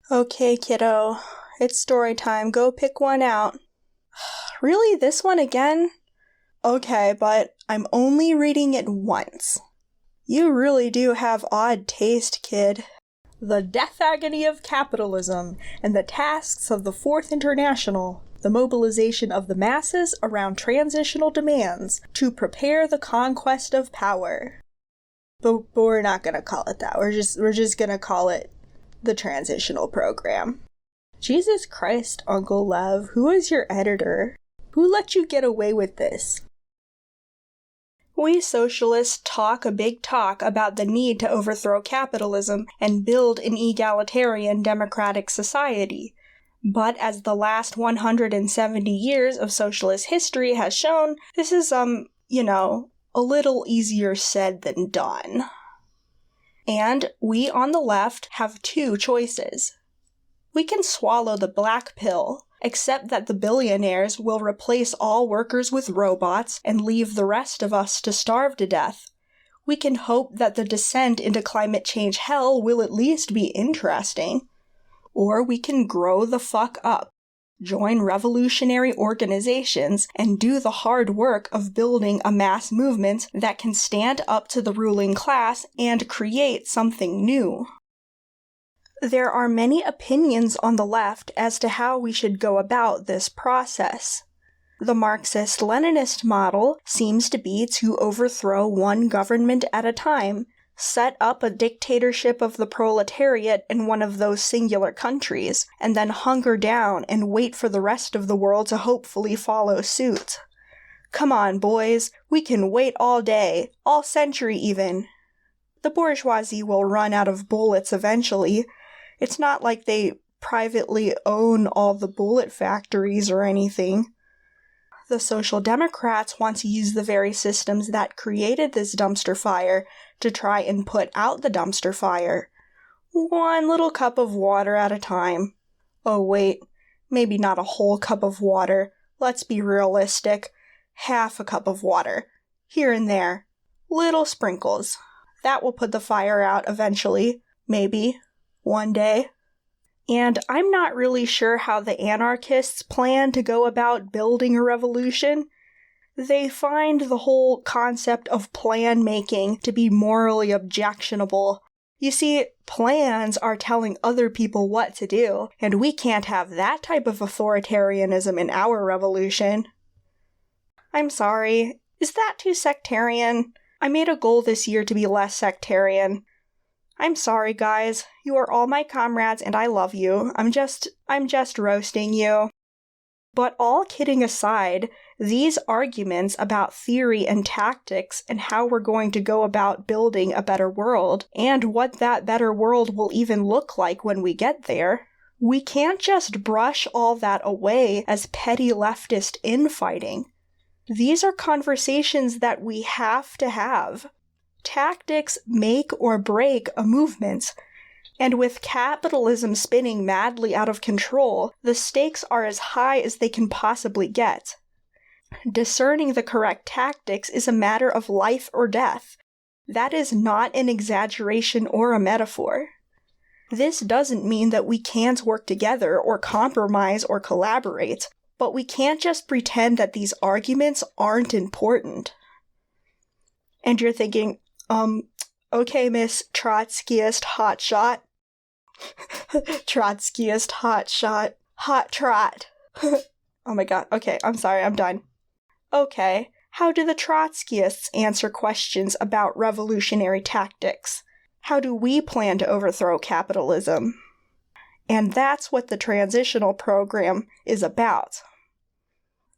Okay, kiddo. It's story time. Go pick one out. Really? This one again? Okay, but I'm only reading it once. You really do have odd taste, kid. The Death Agony of Capitalism and the Tasks of the Fourth International. The mobilization of the masses around transitional demands to prepare the conquest of power. But we're not gonna call it that. We're just gonna call it the Transitional Program. Jesus Christ, Uncle Lev, who is your editor? Who let you get away with this? We socialists talk a big talk about the need to overthrow capitalism and build an egalitarian democratic society. But as the last 170 years of socialist history has shown, this is, a little easier said than done. And we on the left have two choices. We can swallow the black pill, accept that the billionaires will replace all workers with robots and leave the rest of us to starve to death. We can hope that the descent into climate change hell will at least be interesting. Or we can grow the fuck up, join revolutionary organizations, and do the hard work of building a mass movement that can stand up to the ruling class and create something new. There are many opinions on the left as to how we should go about this process. The Marxist-Leninist model seems to be to overthrow one government at a time, set up a dictatorship of the proletariat in one of those singular countries, and then hunker down and wait for the rest of the world to hopefully follow suit. Come on, boys, we can wait all day, all century even. The bourgeoisie will run out of bullets eventually. It's not like they privately own all the bullet factories or anything. The Social Democrats want to use the very systems that created this dumpster fire to try and put out the dumpster fire. One little cup of water at a time. Oh wait, maybe not a whole cup of water. Let's be realistic. Half a cup of water. Here and there. Little sprinkles. That will put the fire out eventually. Maybe. One day. And I'm not really sure how the anarchists plan to go about building a revolution. They find the whole concept of plan making to be morally objectionable. You see, plans are telling other people what to do, and we can't have that type of authoritarianism in our revolution. I'm sorry, is that too sectarian? I made a goal this year to be less sectarian. I'm sorry, guys. You are all my comrades and I love you. I'm just roasting you. But all kidding aside, these arguments about theory and tactics and how we're going to go about building a better world, and what that better world will even look like when we get there, we can't just brush all that away as petty leftist infighting. These are conversations that we have to have. Tactics make or break a movement, and with capitalism spinning madly out of control, the stakes are as high as they can possibly get. Discerning the correct tactics is a matter of life or death. That is not an exaggeration or a metaphor. This doesn't mean that we can't work together or compromise or collaborate, but we can't just pretend that these arguments aren't important. And you're thinking, okay, Miss Trotskyist hotshot. Trotskyist hotshot. Hot trot. Oh my god, okay, I'm sorry, I'm done. Okay, how do the Trotskyists answer questions about revolutionary tactics? How do we plan to overthrow capitalism? And that's what the Transitional Program is about.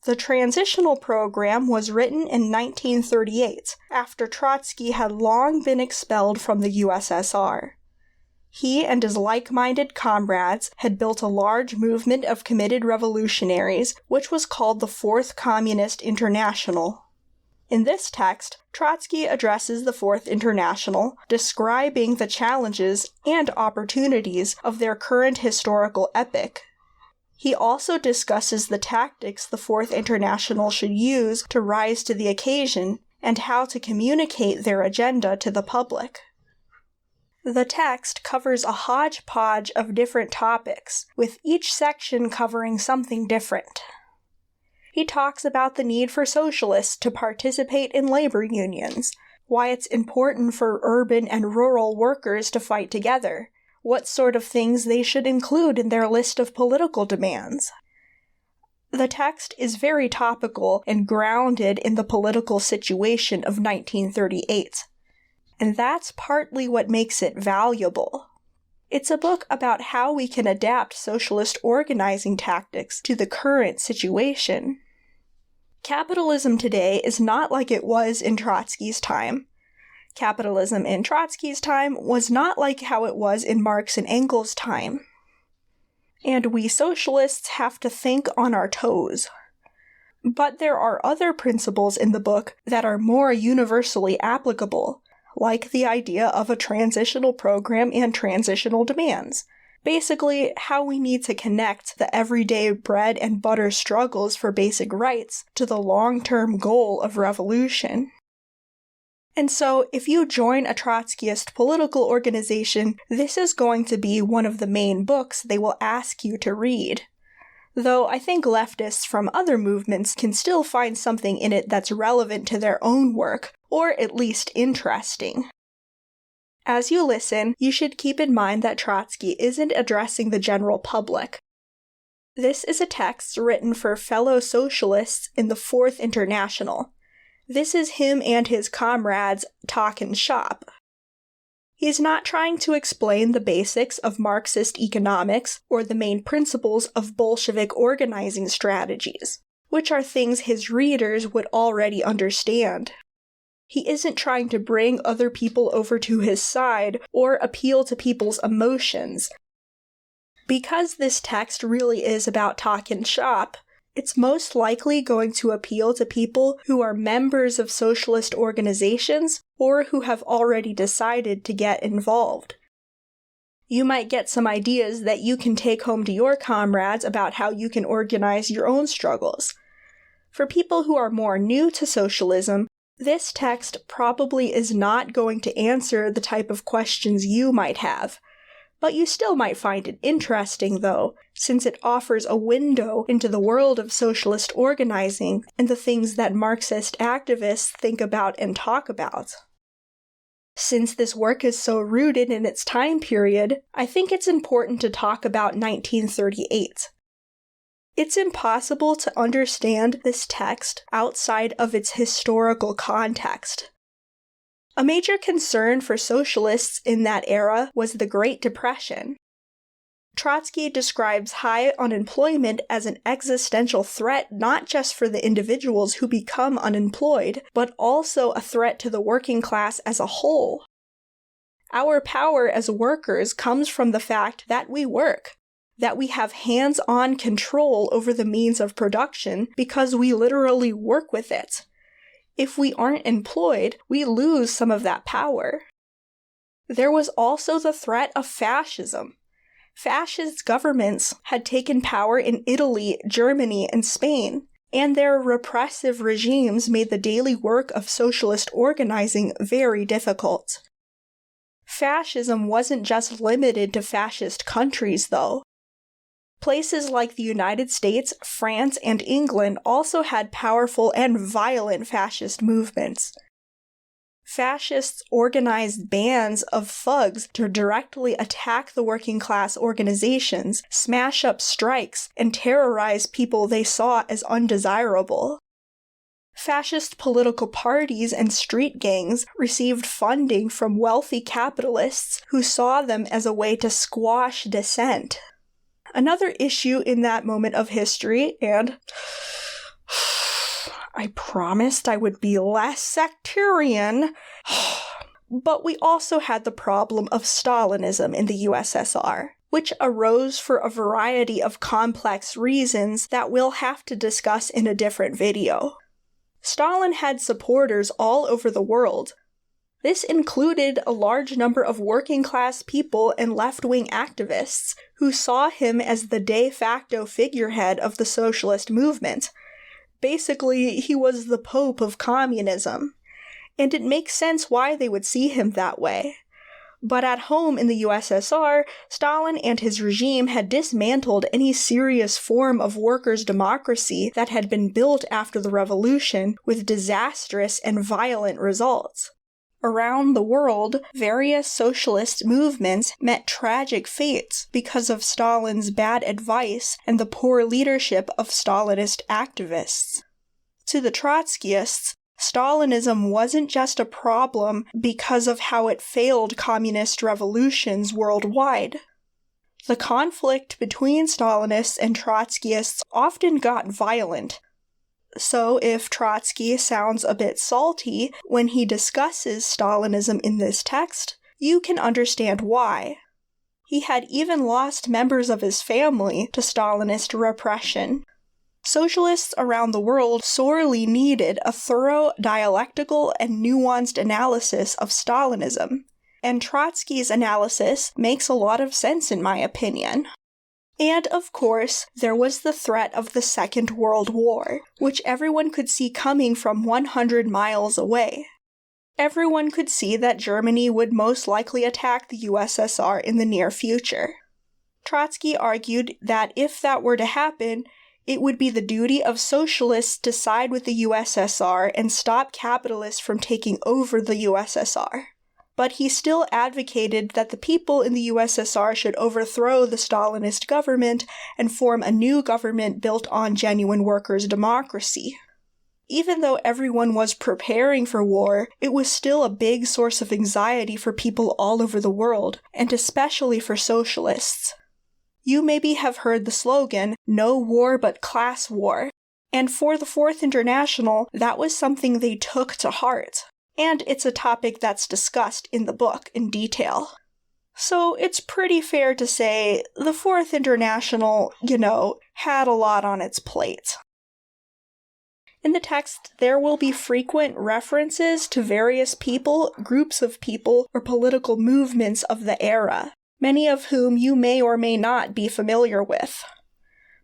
The Transitional Program was written in 1938, after Trotsky had long been expelled from the USSR. He and his like-minded comrades had built a large movement of committed revolutionaries, which was called the Fourth Communist International. In this text, Trotsky addresses the Fourth International, describing the challenges and opportunities of their current historical epoch. He also discusses the tactics the Fourth International should use to rise to the occasion and how to communicate their agenda to the public. The text covers a hodgepodge of different topics, with each section covering something different. He talks about the need for socialists to participate in labor unions, why it's important for urban and rural workers to fight together, what sort of things they should include in their list of political demands. The text is very topical and grounded in the political situation of 1938. And that's partly what makes it valuable. It's a book about how we can adapt socialist organizing tactics to the current situation. Capitalism today is not like it was in Trotsky's time. Capitalism in Trotsky's time was not like how it was in Marx and Engels' time. And we socialists have to think on our toes. But there are other principles in the book that are more universally applicable, like the idea of a transitional program and transitional demands. Basically, how we need to connect the everyday bread and butter struggles for basic rights to the long-term goal of revolution. And so, if you join a Trotskyist political organization, this is going to be one of the main books they will ask you to read. Though I think leftists from other movements can still find something in it that's relevant to their own work, or at least interesting. As you listen, you should keep in mind that Trotsky isn't addressing the general public. This is a text written for fellow socialists in the Fourth International. This is him and his comrades talking shop. He's not trying to explain the basics of Marxist economics or the main principles of Bolshevik organizing strategies, which are things his readers would already understand. He isn't trying to bring other people over to his side or appeal to people's emotions. Because this text really is about talking shop, it's most likely going to appeal to people who are members of socialist organizations or who have already decided to get involved. You might get some ideas that you can take home to your comrades about how you can organize your own struggles. For people who are more new to socialism, this text probably is not going to answer the type of questions you might have. But you still might find it interesting, though, since it offers a window into the world of socialist organizing and the things that Marxist activists think about and talk about. Since this work is so rooted in its time period, I think it's important to talk about 1938. It's impossible to understand this text outside of its historical context. A major concern for socialists in that era was the Great Depression. Trotsky describes high unemployment as an existential threat not just for the individuals who become unemployed, but also a threat to the working class as a whole. Our power as workers comes from the fact that we work, that we have hands-on control over the means of production because we literally work with it. If we aren't employed, we lose some of that power. There was also the threat of fascism. Fascist governments had taken power in Italy, Germany, and Spain, and their repressive regimes made the daily work of socialist organizing very difficult. Fascism wasn't just limited to fascist countries, though. Places like the United States, France, and England also had powerful and violent fascist movements. Fascists organized bands of thugs to directly attack the working class organizations, smash up strikes, and terrorize people they saw as undesirable. Fascist political parties and street gangs received funding from wealthy capitalists who saw them as a way to squash dissent. Another issue in that moment of history, and I promised I would be less sectarian, but we also had the problem of Stalinism in the USSR, which arose for a variety of complex reasons that we'll have to discuss in a different video. Stalin had supporters all over the world. This included a large number of working-class people and left-wing activists who saw him as the de facto figurehead of the socialist movement. Basically, he was the Pope of communism, and it makes sense why they would see him that way. But at home in the USSR, Stalin and his regime had dismantled any serious form of workers' democracy that had been built after the revolution with disastrous and violent results. Around the world, various socialist movements met tragic fates because of Stalin's bad advice and the poor leadership of Stalinist activists. To the Trotskyists, Stalinism wasn't just a problem because of how it failed communist revolutions worldwide. The conflict between Stalinists and Trotskyists often got violent. So if Trotsky sounds a bit salty when he discusses Stalinism in this text, you can understand why. He had even lost members of his family to Stalinist repression. Socialists around the world sorely needed a thorough dialectical and nuanced analysis of Stalinism, and Trotsky's analysis makes a lot of sense in my opinion. And, of course, there was the threat of the Second World War, which everyone could see coming from 100 miles away. Everyone could see that Germany would most likely attack the USSR in the near future. Trotsky argued that if that were to happen, it would be the duty of socialists to side with the USSR and stop capitalists from taking over the USSR. But he still advocated that the people in the USSR should overthrow the Stalinist government and form a new government built on genuine workers' democracy. Even though everyone was preparing for war, it was still a big source of anxiety for people all over the world, and especially for socialists. You maybe have heard the slogan, "No war but class war," and for the Fourth International, that was something they took to heart. And it's a topic that's discussed in the book in detail. So it's pretty fair to say the Fourth International, had a lot on its plate. In the text, there will be frequent references to various people, groups of people, or political movements of the era, many of whom you may or may not be familiar with.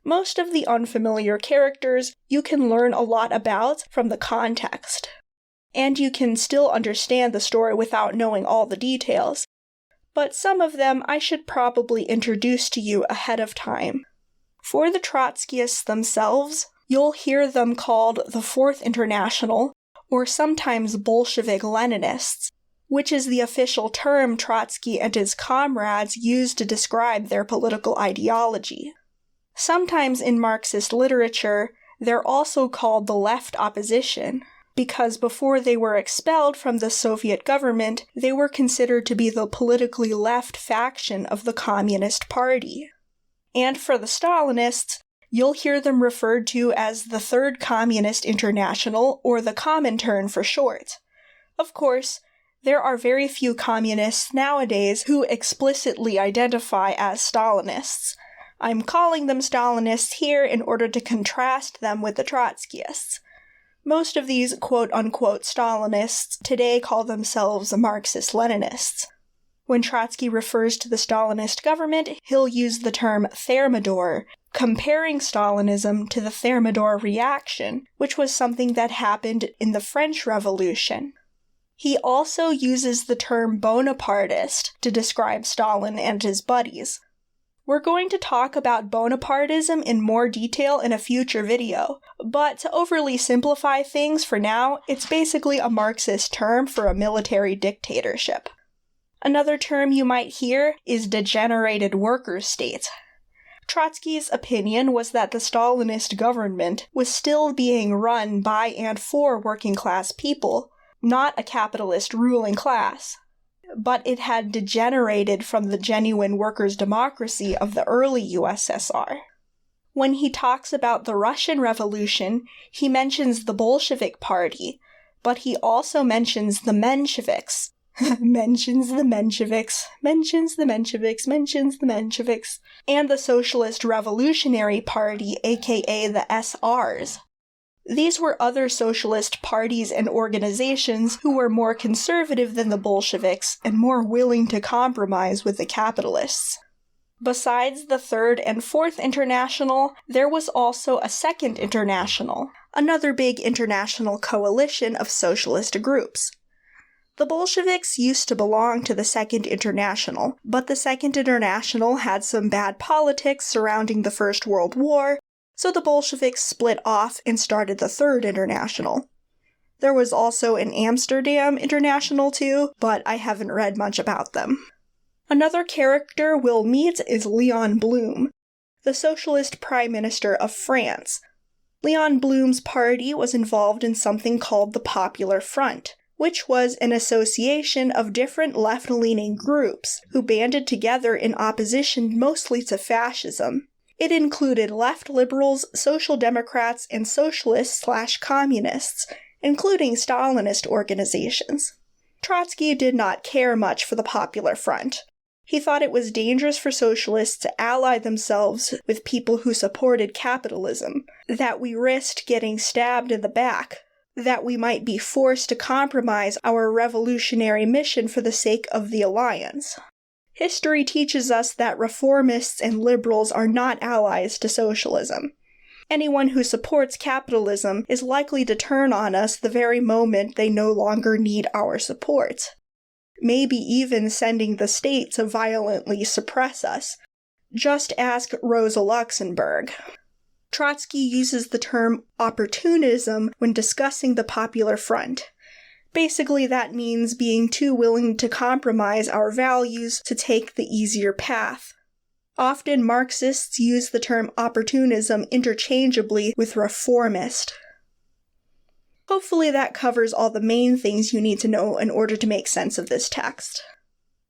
Most of the unfamiliar characters you can learn a lot about from the context. And you can still understand the story without knowing all the details. But some of them I should probably introduce to you ahead of time. For the Trotskyists themselves, you'll hear them called the Fourth International, or sometimes Bolshevik Leninists, which is the official term Trotsky and his comrades used to describe their political ideology. Sometimes in Marxist literature, they're also called the left opposition, because before they were expelled from the Soviet government, they were considered to be the politically left faction of the Communist Party. And for the Stalinists, you'll hear them referred to as the Third Communist International, or the Comintern for short. Of course, there are very few communists nowadays who explicitly identify as Stalinists. I'm calling them Stalinists here in order to contrast them with the Trotskyists. Most of these quote-unquote Stalinists today call themselves Marxist-Leninists. When Trotsky refers to the Stalinist government, he'll use the term Thermidor, comparing Stalinism to the Thermidor reaction, which was something that happened in the French Revolution. He also uses the term Bonapartist to describe Stalin and his buddies. We're going to talk about Bonapartism in more detail in a future video, but to overly simplify things for now, it's basically a Marxist term for a military dictatorship. Another term you might hear is degenerated worker state. Trotsky's opinion was that the Stalinist government was still being run by and for working-class people, not a capitalist ruling class. But it had degenerated from the genuine workers' democracy of the early USSR. When he talks about the Russian Revolution, he mentions the Bolshevik Party, but he also mentions the Mensheviks. mentions the Mensheviks, and the Socialist Revolutionary Party, aka the SRs. These were other socialist parties and organizations who were more conservative than the Bolsheviks and more willing to compromise with the capitalists. Besides the Third and Fourth International, there was also a Second International, another big international coalition of socialist groups. The Bolsheviks used to belong to the Second International, but the Second International had some bad politics surrounding the First World War, so the Bolsheviks split off and started the Third International. There was also an Amsterdam International too, but I haven't read much about them. Another character we'll meet is Leon Blum, the socialist prime minister of France. Leon Blum's party was involved in something called the Popular Front, which was an association of different left-leaning groups who banded together in opposition mostly to fascism. It included left liberals, social democrats, and socialists/communists, including Stalinist organizations. Trotsky did not care much for the Popular Front. He thought it was dangerous for socialists to ally themselves with people who supported capitalism, that we risked getting stabbed in the back, that we might be forced to compromise our revolutionary mission for the sake of the alliance. History teaches us that reformists and liberals are not allies to socialism. Anyone who supports capitalism is likely to turn on us the very moment they no longer need our support. Maybe even sending the state to violently suppress us. Just ask Rosa Luxemburg. Trotsky uses the term opportunism when discussing the Popular Front. Basically, that means being too willing to compromise our values to take the easier path. Often Marxists use the term opportunism interchangeably with reformist. Hopefully that covers all the main things you need to know in order to make sense of this text.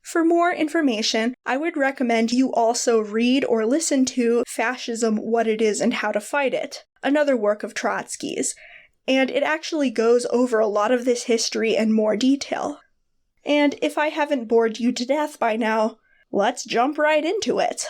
For more information, I would recommend you also read or listen to Fascism, What It Is and How to Fight It, another work of Trotsky's, and it actually goes over a lot of this history in more detail. And if I haven't bored you to death by now, let's jump right into it.